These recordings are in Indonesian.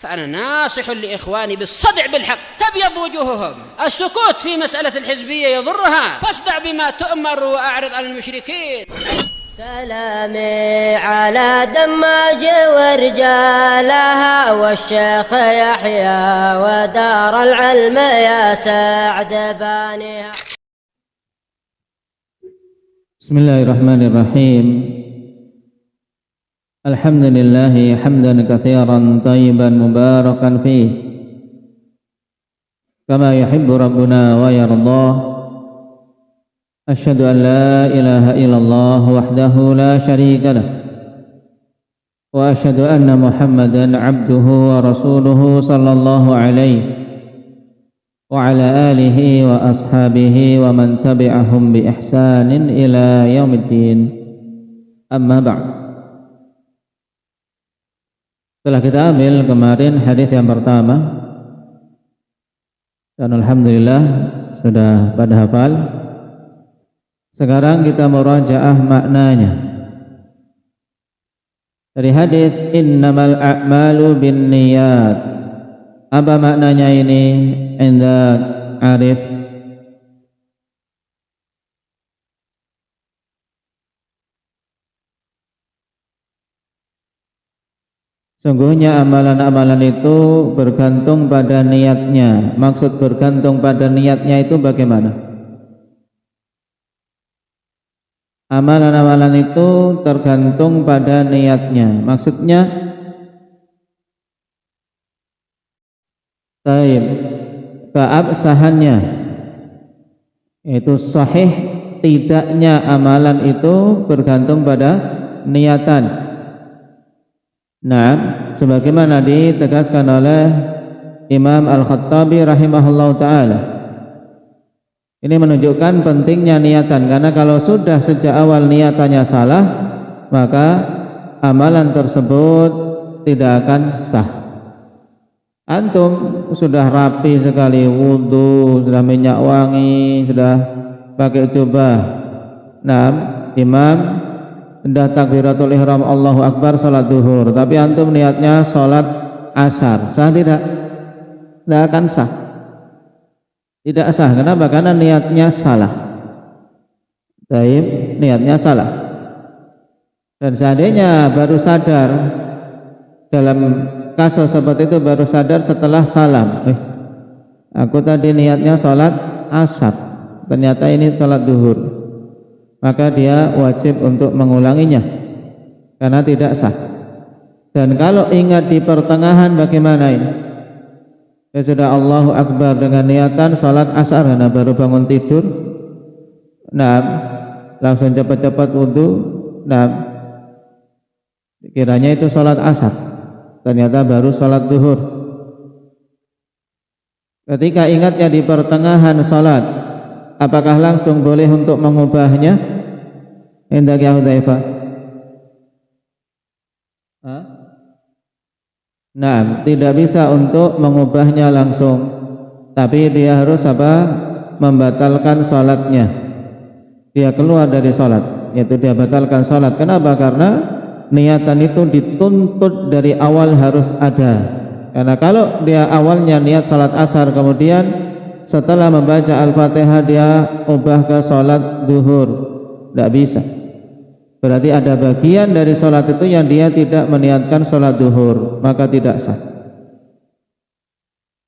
فأنا ناصح لإخواني بالصدع بالحق تبيض وجوههم. السكوت في مسألة الحزبية يضرها، فاصدع بما تؤمر وأعرض عن المشركين. سلامي على دماج ورجالها والشيخ يحيى ودار العلم يا سعد بانيها. بسم الله الرحمن الرحيم. الحمد لله حمدا كثيرا طيبا مباركا فيه كما يحب ربنا ويرضاه. أشهد أن لا إله إلا الله وحده لا شريك له، وأشهد أن محمدا عبده ورسوله صلى الله عليه وعلى آله وأصحابه ومن تبعهم بإحسان إلى يوم الدين. أما بعد. Setelah kita ambil kemarin hadis yang pertama, dan alhamdulillah sudah pada hafal. Sekarang kita murajaah maknanya. Dari hadis innamal a'malu binniyat. Apa maknanya ini? Inda Arif. Sungguhnya amalan-amalan itu bergantung pada niatnya. Maksud bergantung pada niatnya itu bagaimana? Amalan-amalan itu tergantung pada niatnya. Maksudnya keabsahannya, yaitu sahih tidaknya amalan itu bergantung pada niatan. Nah, sebagaimana ditegaskan oleh Imam Al-Khattabi rahimahullah ta'ala, ini menunjukkan pentingnya niatan, karena kalau sudah sejak awal niatannya salah, maka amalan tersebut tidak akan sah. Antum sudah rapi sekali, wudu, sudah minyak wangi, sudah pakai jubah. Nah, imam sudah takbiratul ihram Allahu Akbar salat duhur, tapi antum niatnya salat asar, sah tidak? Tidak akan sah. Tidak sah. Kenapa? Karena niatnya salah. Baik, niatnya salah. Dan seandainya baru sadar, dalam kasus seperti itu baru sadar setelah salam, aku tadi niatnya salat asar, ternyata ini salat duhur, maka dia wajib untuk mengulanginya karena tidak sah. Dan kalau ingat di pertengahan bagaimana ini? Ya sudah Allahu Akbar dengan niatan salat asar, nah baru bangun tidur, nah langsung cepat-cepat wudu, nah kiranya itu salat asar, ternyata baru salat zuhur. Ketika ingatnya di pertengahan salat, apakah langsung boleh untuk mengubahnya? Indak ya Hudzaifah? Nah, tidak bisa untuk mengubahnya langsung, tapi dia harus membatalkan salatnya. Dia keluar dari salat, yaitu dia batalkan salat. Kenapa? Karena niatan itu dituntut dari awal harus ada. Karena kalau dia awalnya niat salat asar, kemudian setelah membaca Al-Fatihah dia ubah ke salat zuhur, tidak bisa. Berarti ada bagian dari salat itu yang dia tidak meniatkan salat zuhur, maka tidak sah.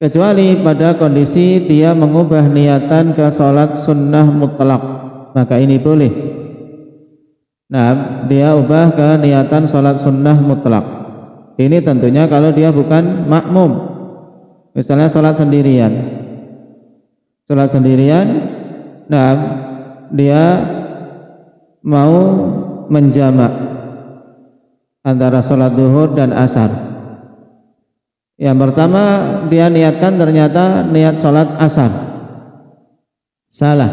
Kecuali pada kondisi dia mengubah niatan ke salat sunnah mutlak, maka ini boleh. Nah, dia ubah ke niatan salat sunnah mutlak. Ini tentunya kalau dia bukan makmum. Misalnya salat sendirian. Salat sendirian, nah dia mau menjamak antara salat zuhur dan asar. Yang pertama dia niatkan, ternyata niat salat asar. Salah.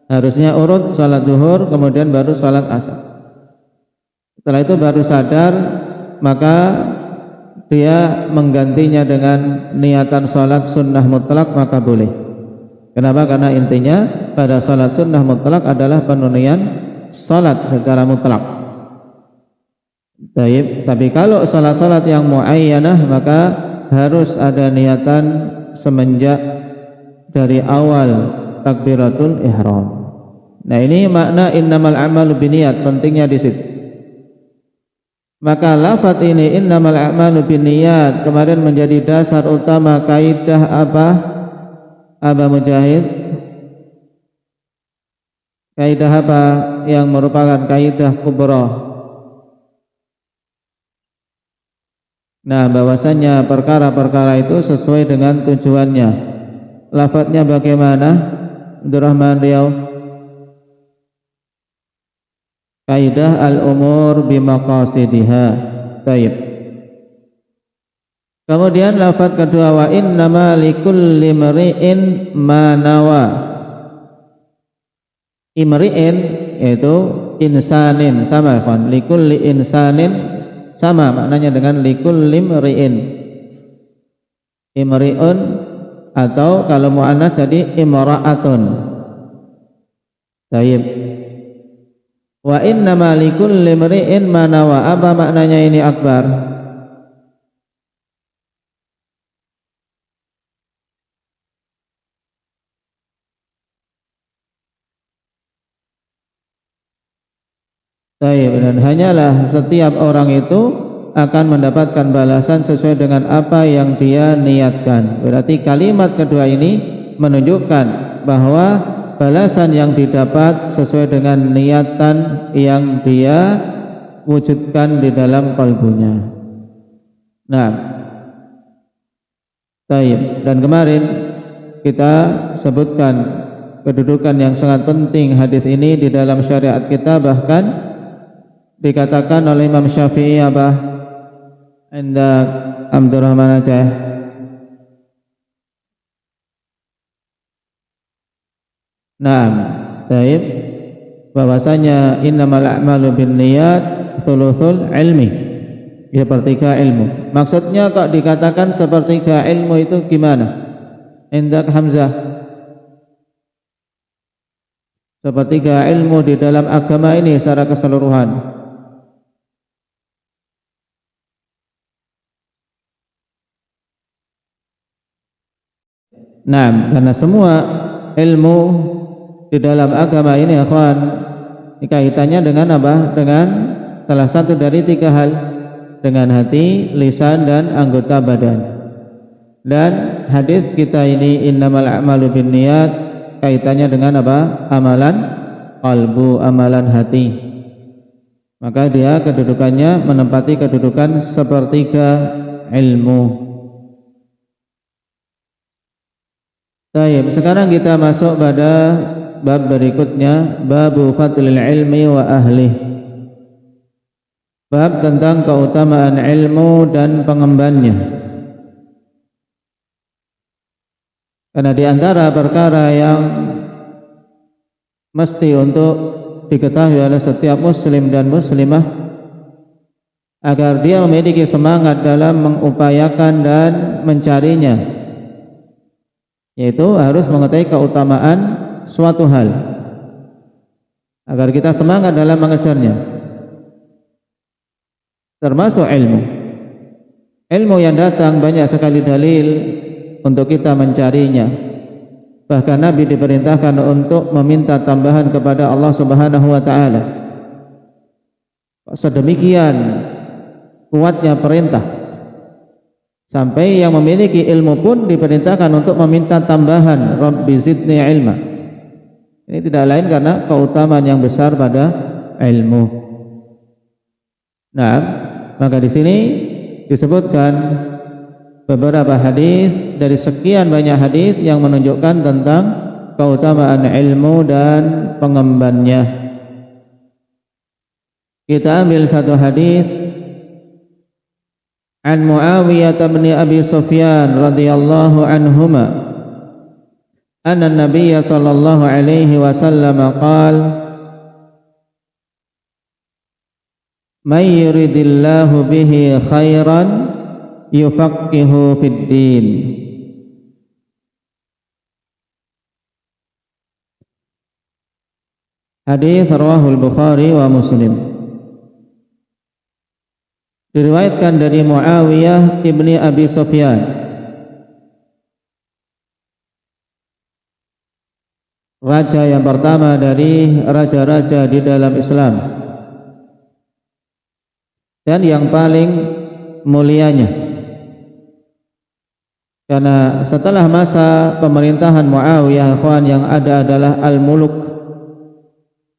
Harusnya urut salat zuhur kemudian baru salat asar. Setelah itu baru sadar, maka dia menggantinya dengan niatan salat sunnah mutlak, maka boleh. Kenapa? Karena intinya pada salat sunnah mutlak adalah penunaian salat secara mutlak. Taib. Tapi kalau salat-salat yang muayyanah maka harus ada niatan semenjak dari awal takbiratul ihram. Nah, ini makna innamal a'malu binniyat, pentingnya di situ. Maka lafaz ini innamal a'malu binniyat kemarin menjadi dasar utama kaidah apa? Aba Mujahid? Kaidah apa yang merupakan kaidah kubra? Nah, bahwasanya perkara-perkara itu sesuai dengan tujuannya. Lafadznya bagaimana? Abdurrahman Riau. Kaidah al-umur bimaqasidiha. Baik. Kemudian lafaz kedua wa innama likulli imri'in ma nawa. Imri'in yaitu insanin, sama kan? Likulli insanin sama maknanya dengan likulli imri'in. Imri'un atau kalau muannats jadi imra'atun. Baik. Wa innama likulli imri'in ma nawa. Apa maknanya ini Akbar? Baik, dan hanyalah setiap orang itu akan mendapatkan balasan sesuai dengan apa yang dia niatkan. Berarti kalimat kedua ini menunjukkan bahwa balasan yang didapat sesuai dengan niatan yang dia wujudkan di dalam kalbunya. Nah, baik. Dan kemarin kita sebutkan kedudukan yang sangat penting hadis ini di dalam syariat kita, bahkan dikatakan oleh Imam Syafi'i apa? Anda Abdurrahman Aceh. Nah, baik, bahwasanya innamal a'malu binniyat thuluthul ilmi, sepertiga ilmu. Maksudnya kok dikatakan sepertiga ilmu itu gimana? Indak Hamzah. Sepertiga ilmu di dalam agama ini secara keseluruhan. Nah, karena semua ilmu di dalam agama ini akhwan kaitannya dengan apa? Dengan salah satu dari tiga hal, dengan hati, lisan dan anggota badan. Dan hadis kita ini innamal a'malu binniyat kaitannya dengan apa? Amalan qalbu, amalan hati. Maka dia kedudukannya menempati kedudukan sepertiga ilmu. Baik, sekarang kita masuk pada bab berikutnya, babu fadlil ilmi wa ahli. Bab tentang keutamaan ilmu dan pengembannya. Karena di antara perkara yang mesti untuk diketahui oleh setiap muslim dan muslimah agar dia memiliki semangat dalam mengupayakan dan mencarinya, yaitu harus mengetahui keutamaan suatu hal agar kita semangat dalam mengejarnya, termasuk ilmu yang datang banyak sekali dalil untuk kita mencarinya. Bahkan Nabi diperintahkan untuk meminta tambahan kepada Allah Subhanahu wa taala. Sedemikian kuatnya perintah sampai yang memiliki ilmu pun diperintahkan untuk meminta tambahan, Rabbi zidni ilma. Ini tidak lain karena keutamaan yang besar pada ilmu. Nah, maka di sini disebutkan beberapa hadis dari sekian banyak hadis yang menunjukkan tentang keutamaan ilmu dan pengembannya. Kita ambil satu hadis an Muawiyah bin Abi Sufyan radhiyallahu anhuma anna an-nabiy sallallahu alaihi wasallam qala may yuridillahu bihi khairan yufaqihu fid din. Hadis rawahul Bukhari wa Muslim. Diriwayatkan dari Muawiyah ibni Abi Sufyan, raja yang pertama dari raja-raja di dalam Islam dan yang paling mulianya, karena setelah masa pemerintahan Muawiyah yang ada adalah al-muluk,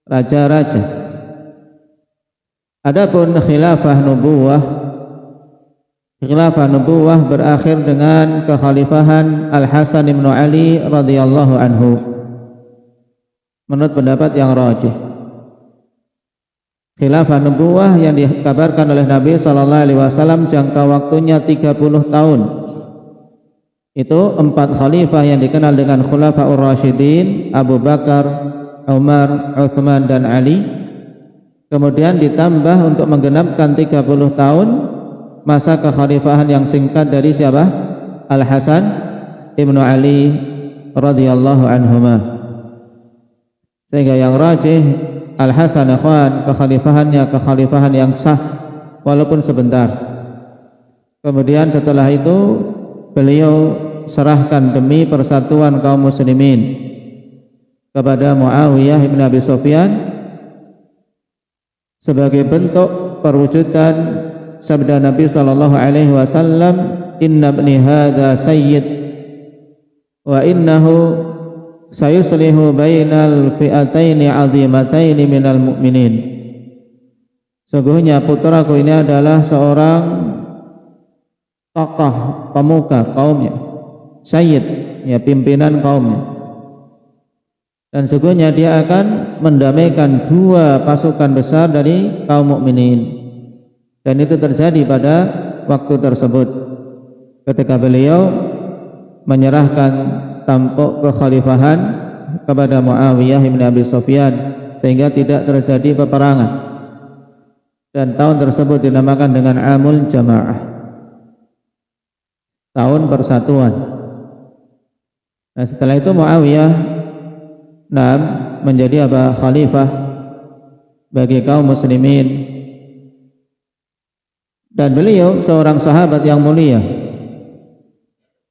raja-raja. Adapun khilafah nubuwah berakhir dengan kekhalifahan Al-Hasan bin Ali radhiyallahu anhu menurut pendapat yang rajih. Khilafah nubuwah yang dikabarkan oleh Nabi sallallahu alaihi wasallam jangka waktunya 30 tahun. Itu 4 khalifah yang dikenal dengan Khulafaur Rasyidin, Abu Bakar, Umar, Utsman dan Ali. Kemudian ditambah untuk menggenapkan 30 tahun masa kekhalifahan yang singkat dari siapa? Al-Hasan ibnu Ali radhiyallahu anhuma. Sehingga yang rajih Al-Hasan kekhalifahan yang sah walaupun sebentar. Kemudian setelah itu beliau serahkan demi persatuan kaum muslimin kepada Muawiyah bin Abi Sufyan sebagai bentuk perwujudan sabda Nabi sallallahu alaihi wasallam, "Inna ibni hadza sayyid wa innahu sayuslihu bainal fi'ataini 'azimataini minal mu'minin." Sesungguhnya putraku ini adalah seorang tokoh pemuka kaumnya, sayyid, ya pimpinan kaumnya. Dan sesungguhnya dia akan mendamaikan 2 pasukan besar dari kaum mukminin. Dan itu terjadi pada waktu tersebut ketika beliau menyerahkan tampuk kekhalifahan kepada Muawiyah bin Abi Sufyan sehingga tidak terjadi peperangan. Dan tahun tersebut dinamakan dengan Amul Jamaah, tahun persatuan. Nah, setelah itu Muawiyah menjadi khalifah bagi kaum muslimin, dan beliau seorang sahabat yang mulia.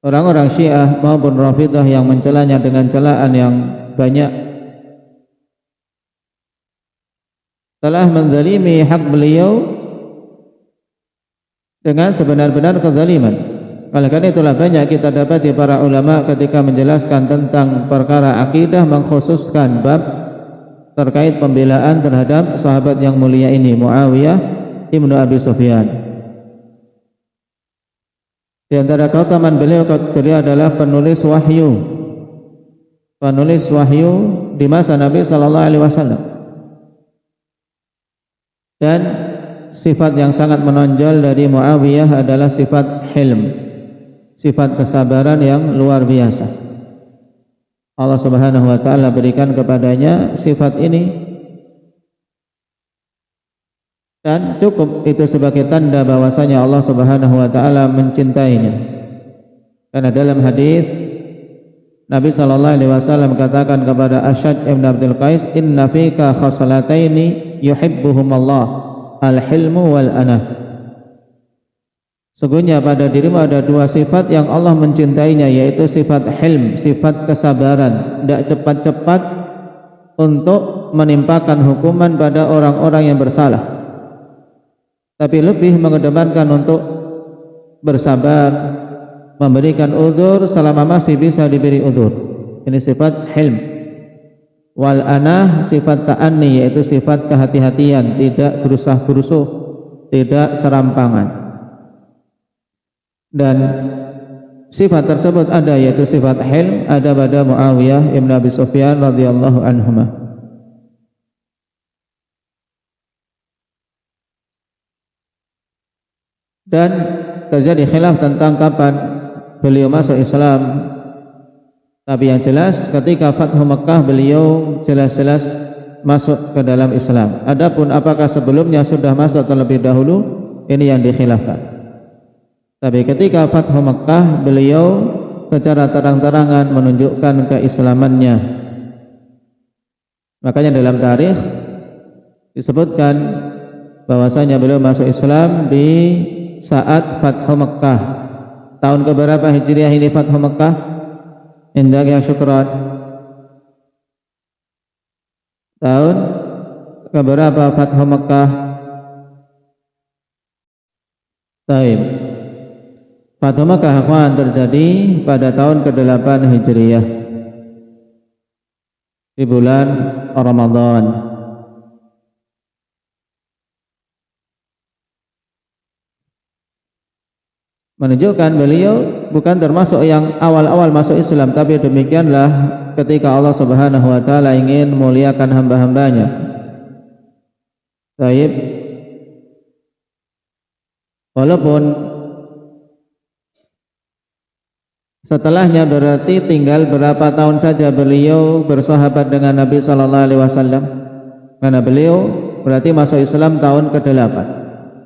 Orang-orang Syiah maupun Rafidhah yang mencelanya dengan celaan yang banyak telah menzalimi hak beliau dengan sebenar-benar kezaliman. Oleh karena itulah banyak kita dapati para ulama ketika menjelaskan tentang perkara akidah mengkhususkan bab terkait pembelaan terhadap sahabat yang mulia ini, Muawiyah ibnu Abi Sufyan. Di antara keutamaan beliau adalah penulis wahyu di masa Nabi sallallahu alaihi wasallam. Dan sifat yang sangat menonjol dari Muawiyah adalah sifat hilm, sifat kesabaran yang luar biasa. Allah Subhanahu wa taala berikan kepadanya sifat ini, dan cukup itu sebagai tanda bahwasanya Allah Subhanahu wa taala mencintainya. Karena dalam hadis Nabi sallallahu alaihi wasallam katakan kepada Asyad ibn Abdul Qais, "Inna fika khaslataini yuhibbuhumallah, al-hilmu wal anah." Sesungguhnya pada dirimu ada 2 sifat yang Allah mencintainya, yaitu sifat hilm, sifat kesabaran, tidak cepat-cepat untuk menimpakan hukuman pada orang-orang yang bersalah, tapi lebih mengedepankan untuk bersabar, memberikan uzur selama masih bisa diberi uzur. Ini sifat hilm. Wal anah sifat ta'anni, yaitu sifat kehati-hatian, tidak gerusa-gerusuh, tidak serampangan. Dan sifat tersebut ada, yaitu sifat hilm, ada pada Muawiyah ibn Abi Sufyan radhiyallahu anhuma. Dan terjadi khilaf tentang kapan beliau masuk Islam. Tapi yang jelas ketika Fathu Mekah beliau jelas-jelas masuk ke dalam Islam. Adapun apakah sebelumnya sudah masuk terlebih dahulu, ini yang dikhilafkan. Tapi ketika Fathu Mekah beliau secara terang-terangan menunjukkan keislamannya. Makanya dalam tarikh disebutkan bahwasanya beliau masuk Islam di saat Fathu Mekkah. Tahun keberapa Hijriah ini Fathu Mekkah? Indak ya syukran. Tahun keberapa Fathu Mekkah? Taib. Fathu Mekkah akan terjadi pada tahun ke-8 Hijriah di bulan Ramadan. Menunjukkan beliau bukan termasuk yang awal-awal masuk Islam, tapi demikianlah ketika Allah Subhanahu wa taala ingin memuliakan hamba-hambanya. Taib. Walaupun setelahnya berarti tinggal berapa tahun saja beliau bersahabat dengan Nabi sallallahu alaihi wasallam. Karena beliau berarti masuk Islam tahun ke-8,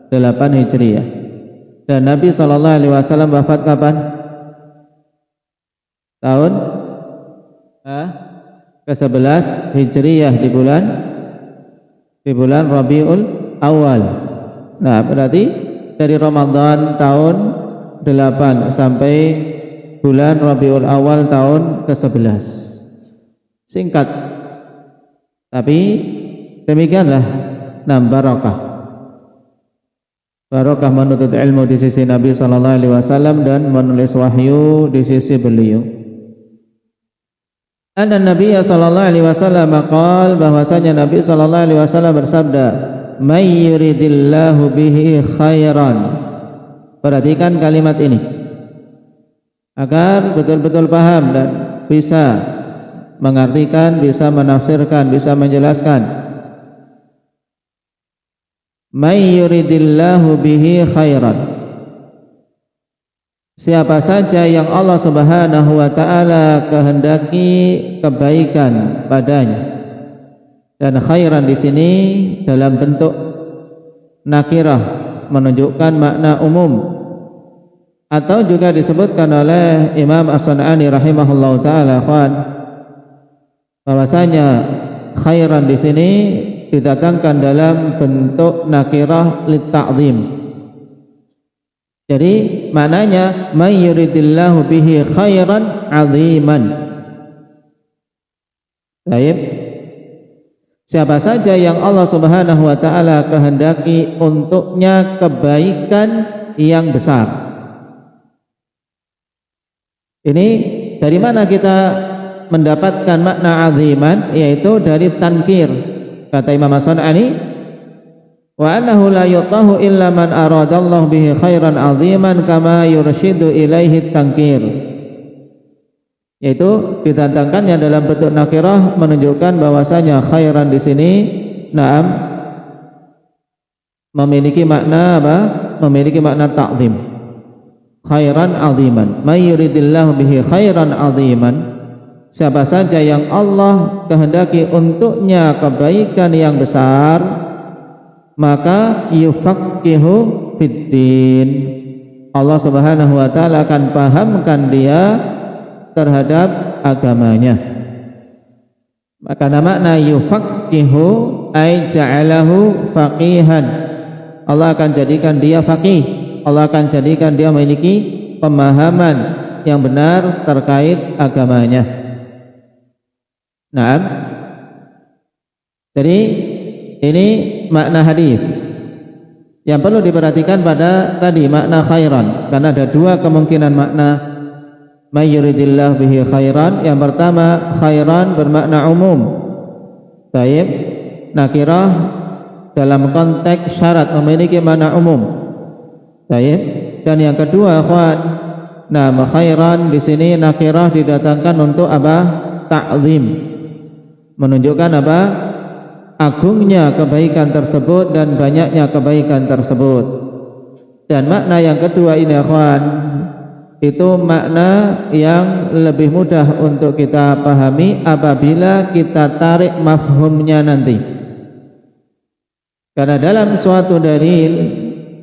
8 Hijriah. Dan Nabi sallallahu alaihi wasallam wafat kapan? Tahun ke-11 Hijriah di bulan Rabiul Awal. Nah, berarti dari Ramadan tahun 8 sampai bulan Rabiul Awal tahun ke-11. Singkat, tapi demikianlah barokah menuntut ilmu di sisi Nabi sallallahu alaihi wasallam dan menulis wahyu di sisi beliau. Anna Nabi sallallahu alaihi wasallam qala, bahwasanya Nabi sallallahu alaihi wasallam bersabda, "May yuridillahu bihi khairan." Perhatikan kalimat ini agar betul-betul paham dan bisa mengartikan, bisa menafsirkan, bisa menjelaskan. May yuridillahu bihi khairan. Siapa saja yang Allah Subhanahu wa taala kehendaki kebaikan padanya. Dan khairan di sini dalam bentuk nakirah, menunjukkan makna umum, atau juga disebutkan oleh Imam As-San'ani rahimahullahu taala bahwasanya khairan di sini didatangkan dalam bentuk nakirah litta'zim. Jadi maknanya may yuridillahu bihi khairan 'aziman. Baik. Siapa saja yang Allah Subhanahu wa taala kehendaki untuknya kebaikan yang besar. Ini dari mana kita mendapatkan makna 'aziman? Yaitu dari tankir. Kata Imam As-San'ani, wa annahu la yu'tahu illa man aradallahu bihi khairan 'aziman kama yurshidu ilaihi tankir. Yaitu didatangkannya dalam bentuk nakirah, menunjukkan bahwasanya khairan di sini memiliki makna apa? Memiliki makna ta'zim. Khairan 'aziman. May yuridillahu bihi khairan 'aziman. Siapa saja yang Allah kehendaki untuknya kebaikan yang besar, maka yufaqihu fiddin. Allah Subhanahu wa taala akan pahamkan dia terhadap agamanya. Maka makna yufaqihu ay ja'alahu faqihan. Allah akan jadikan dia faqih. Allah akan jadikan dia memiliki pemahaman yang benar terkait agamanya. Nah, jadi ini makna hadis yang perlu diperhatikan pada tadi makna khairan, karena ada dua kemungkinan makna may yuridillahu bihi khairan. Yang pertama, khairan bermakna umum, baik, nakirah dalam konteks syarat memiliki makna umum, baik. Dan yang kedua, khairan di sini nakirah didatangkan untuk apa? Ta'zim, menunjukkan apa? Agungnya kebaikan tersebut dan banyaknya kebaikan tersebut. Dan makna yang kedua ini itu makna yang lebih mudah untuk kita pahami apabila kita tarik mafhumnya nanti. Karena dalam suatu dalil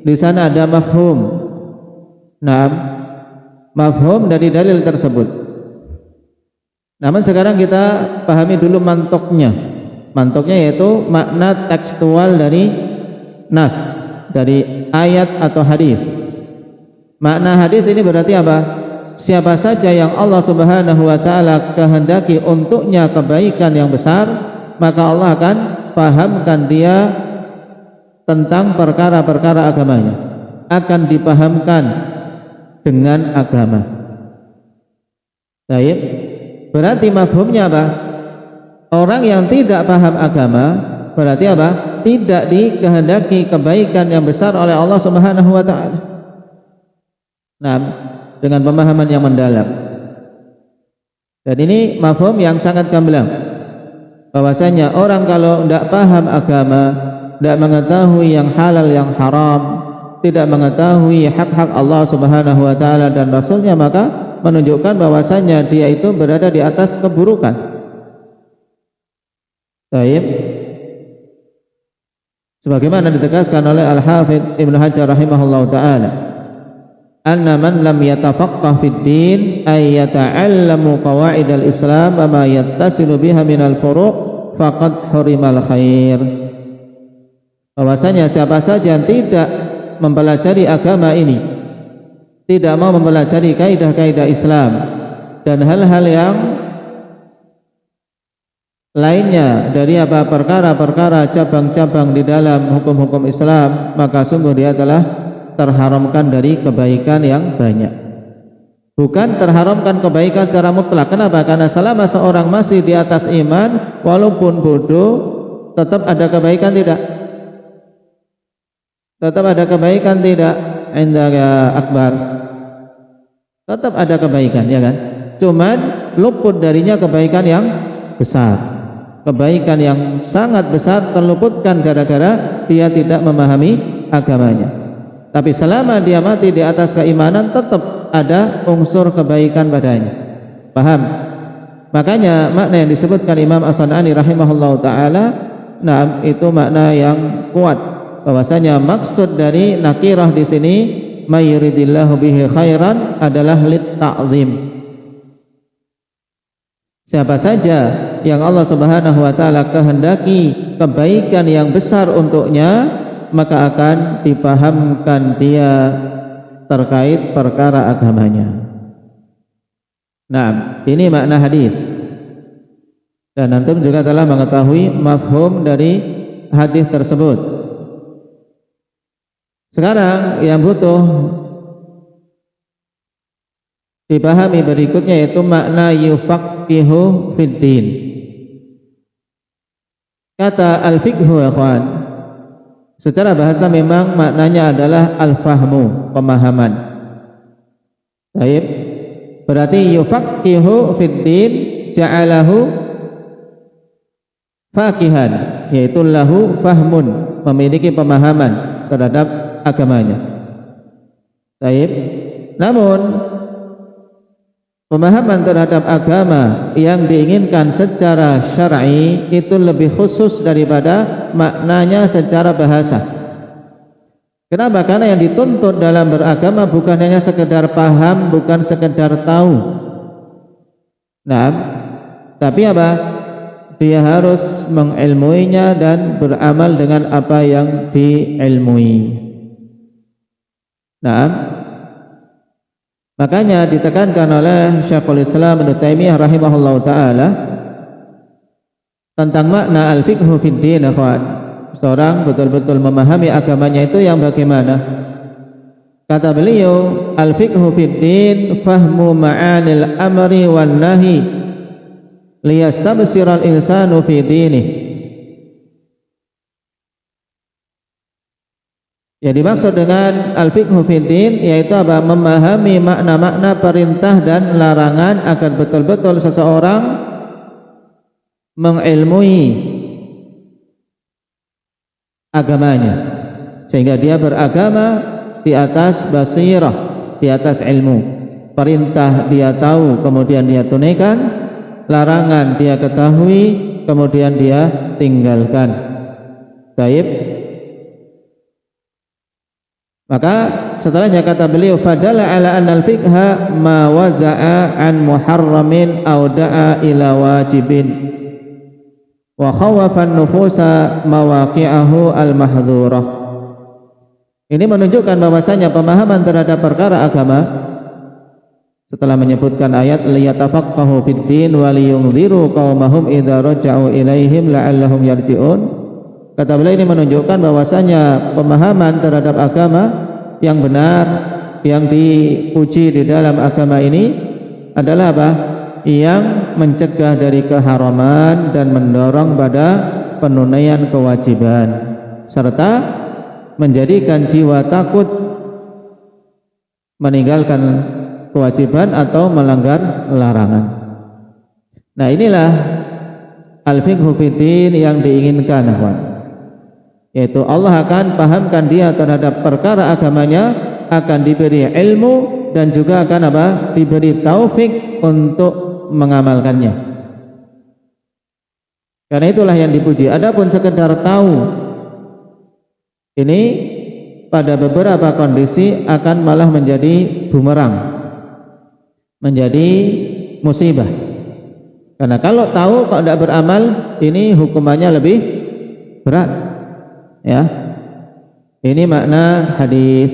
di sana ada mafhum. Mafhum dari dalil tersebut. Namun sekarang kita pahami dulu mantoknya. Mantoknya yaitu makna tekstual dari nas, dari ayat atau hadis. Makna hadis ini berarti apa? Siapa saja yang Allah Subhanahu wa taala kehendaki untuknya kebaikan yang besar, maka Allah akan pahamkan dia tentang perkara-perkara agamanya, akan dipahamkan dengan agama. Baik, berarti mafhumnya apa? Orang yang tidak paham agama berarti apa? Tidak dikehendaki kebaikan yang besar oleh Allah Subhanahu wa taala. Nah, dengan pemahaman yang mendalam. Dan ini mafhum yang sangat gamblang. Bahwasanya orang kalau tidak paham agama, tidak mengetahui yang halal yang haram, tidak mengetahui hak-hak Allah Subhanahu wa taala dan Rasulnya, maka menunjukkan bahwasanya dia itu berada di atas keburukan. Baik. Sebagaimana ditegaskan oleh Al-Hafidz Ibnu Hajar rahimahullahu taala, anna man lam yatafaqqah fid din ay yata'allamu qawaid al-Islam wa ma yattasilu biha min al-furu' faqad hurimal khair. Bahwasanya siapa saja yang tidak mempelajari agama ini, tidak mau mempelajari kaidah-kaidah Islam dan hal-hal yang lainnya dari apa perkara-perkara cabang-cabang di dalam hukum-hukum Islam, maka sungguh dia telah terharamkan dari kebaikan yang banyak. Bukan terharamkan kebaikan secara mutlak. Kenapa? Karena selama seorang masih di atas iman, walaupun bodoh, tetap ada kebaikan tidak? Tetap ada kebaikan tidak? Indah akbar. Tetap ada kebaikan, ya kan? Cuman luput darinya kebaikan yang besar. Kebaikan yang sangat besar terluputkan gara-gara dia tidak memahami agamanya. Tapi selama dia mati di atas keimanan, tetap ada unsur kebaikan padanya. Paham? Makanya makna yang disebutkan Imam As-San'ani rahimahullahu taala, nah itu makna yang kuat, bahwasanya maksud dari nakirah di sini may yuridillahu bihi khairan adalah lit ta'zim. Siapa saja yang Allah Subhanahu wa taala kehendaki kebaikan yang besar untuknya, maka akan dipahamkan dia terkait perkara agamanya. Nah, ini makna hadis. Dan antum juga telah mengetahui mafhum dari hadis tersebut. Sekarang yang butuh dipahami berikutnya yaitu makna yufaqihu fid din. Kata al-fiqhu ya kawan, secara bahasa memang maknanya adalah al-fahmu, pemahaman. Baik, berarti yufaqihu fid din ja'alahu faqihan, yaitu lahu fahmun, memiliki pemahaman terhadap agamanya. Baik, namun pemahaman terhadap agama yang diinginkan secara syar'i itu lebih khusus daripada maknanya secara bahasa. Kenapa? Karena yang dituntut dalam beragama bukan hanya sekedar paham, bukan sekedar tahu. Nah, tapi apa? Dia harus mengilmuinya dan beramal dengan apa yang diilmui. Nah, makanya ditekankan oleh Syekhul Islam Ibnu Taimiyah rahimahullahu taala tentang makna al-fiqhu fid din. Seorang betul-betul memahami agamanya itu yang bagaimana? Kata beliau, al-fiqhu fid din fahmu ma'anil amri wan nahi liyastabsiral insanu fi dinih. Yang dimaksud dengan al-fiqhu fid din yaitu apa? Memahami makna-makna perintah dan larangan agar betul-betul seseorang mengilmui agamanya, sehingga dia beragama di atas basirah, di atas ilmu. Perintah dia tahu, kemudian dia tunaikan. Larangan dia ketahui, kemudian dia tinggalkan. Baik. Maka setelahnya kata beliau, fadala ala annal fiqha ma waza'a an muharramin aw da'a ila wajibin wa khawafa an-nufusa mawaqi'ahu al-mahdhurah. Ini menunjukkan bahwasanya pemahaman terhadap perkara agama setelah menyebutkan ayat liyatafaqahu fid din wa liyunziru qaumahum idza raja'u ilaihim la'allahum yarji'un. Kata beliau ini menunjukkan bahwasanya pemahaman terhadap agama yang benar, yang dipuji di dalam agama ini adalah apa? Yang mencegah dari keharaman dan mendorong pada penunaian kewajiban serta menjadikan jiwa takut meninggalkan kewajiban atau melanggar larangan. Nah, inilah al-fiqhu fiddin yang diinginkan, yaitu Allah akan pahamkan dia terhadap perkara agamanya, akan diberi ilmu dan juga akan apa? Diberi taufik untuk mengamalkannya. Karena itulah yang dipuji. Adapun sekedar tahu, ini pada beberapa kondisi akan malah menjadi bumerang, menjadi musibah. Karena kalau tahu kok tidak beramal, ini hukumannya lebih berat. Ya, ini makna hadis.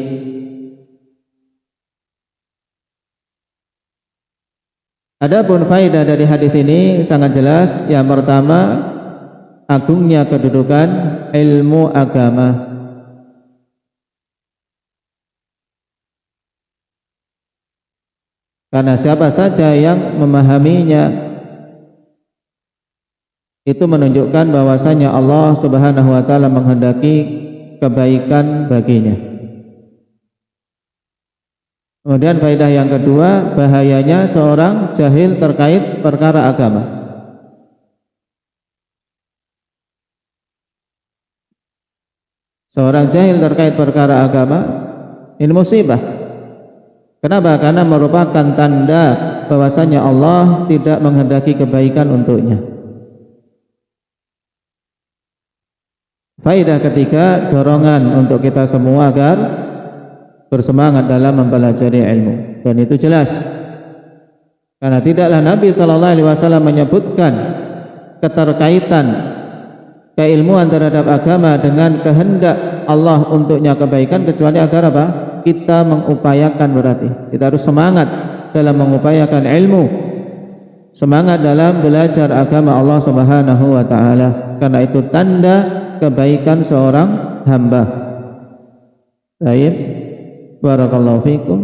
Adapun faedah dari hadis ini sangat jelas. Yang pertama, agungnya kedudukan ilmu agama. Karena siapa saja yang memahaminya, itu menunjukkan bahwasanya Allah Subhanahu wa taala menghendaki kebaikan baginya. Kemudian faedah yang kedua, bahayanya seorang jahil terkait perkara agama. Seorang jahil terkait perkara agama ini musibah. Kenapa? Karena merupakan tanda bahwasanya Allah tidak menghendaki kebaikan untuknya. Faedah ketiga, dorongan untuk kita semua agar bersemangat dalam mempelajari ilmu. Dan itu jelas, karena tidaklah Nabi SAW menyebutkan keterkaitan keilmuan terhadap agama dengan kehendak Allah untuknya kebaikan kecuali agar apa? Kita mengupayakan, berarti kita harus semangat dalam mengupayakan ilmu, semangat dalam belajar agama Allah Subhanahu wa taala, karena itu tanda kebaikan seorang hamba. Baik, barakallahu fikum,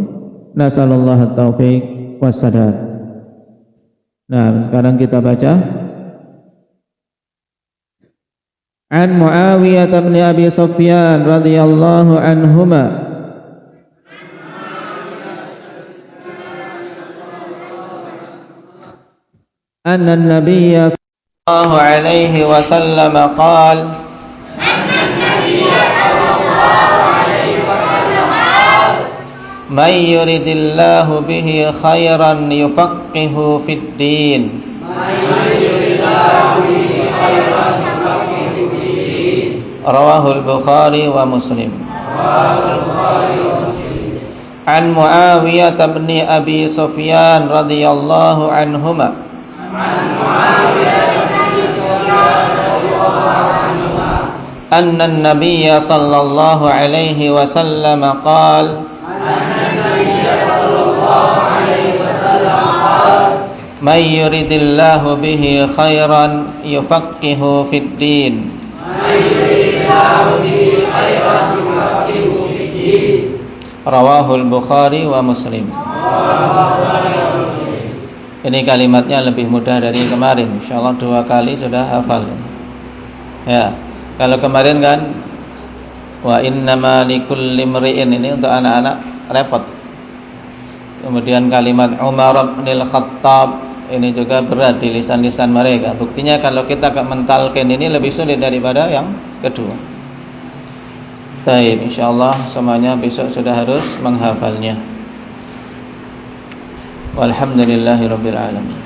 nasallallahu taufiq wassadad. Nah, sekarang kita baca an Muawiyah bin Abi Sufyan radhiyallahu anhuma anna an-nabiy sallallahu alaihi wasallam qala man yuridillahu bihi khairan yufaqihu fid din. Rawahul Bukhari wa Muslim. An Muawiyah bin Abi Sufyan radhiyallahu anhuma anna an-nabiy sallallahu alaihi wasallam qala man yuridillahu bihi khairan yufaqihu fid din. Rawahul Bukhari wa Muslim. Ini kalimatnya lebih mudah dari kemarin. Insyaallah 2 kali sudah hafal. Ya, kalau kemarin kan wa innama likulli imri'in, ini untuk anak-anak repot. Kemudian kalimat Umar bin Al-Khattab ini juga berat di lisan-lisan mereka. Buktinya kalau kita mentalkan ini lebih sulit daripada yang kedua. Baik, insyaallah semuanya besok sudah harus menghafalnya. Walhamdulillahirabbil alamin.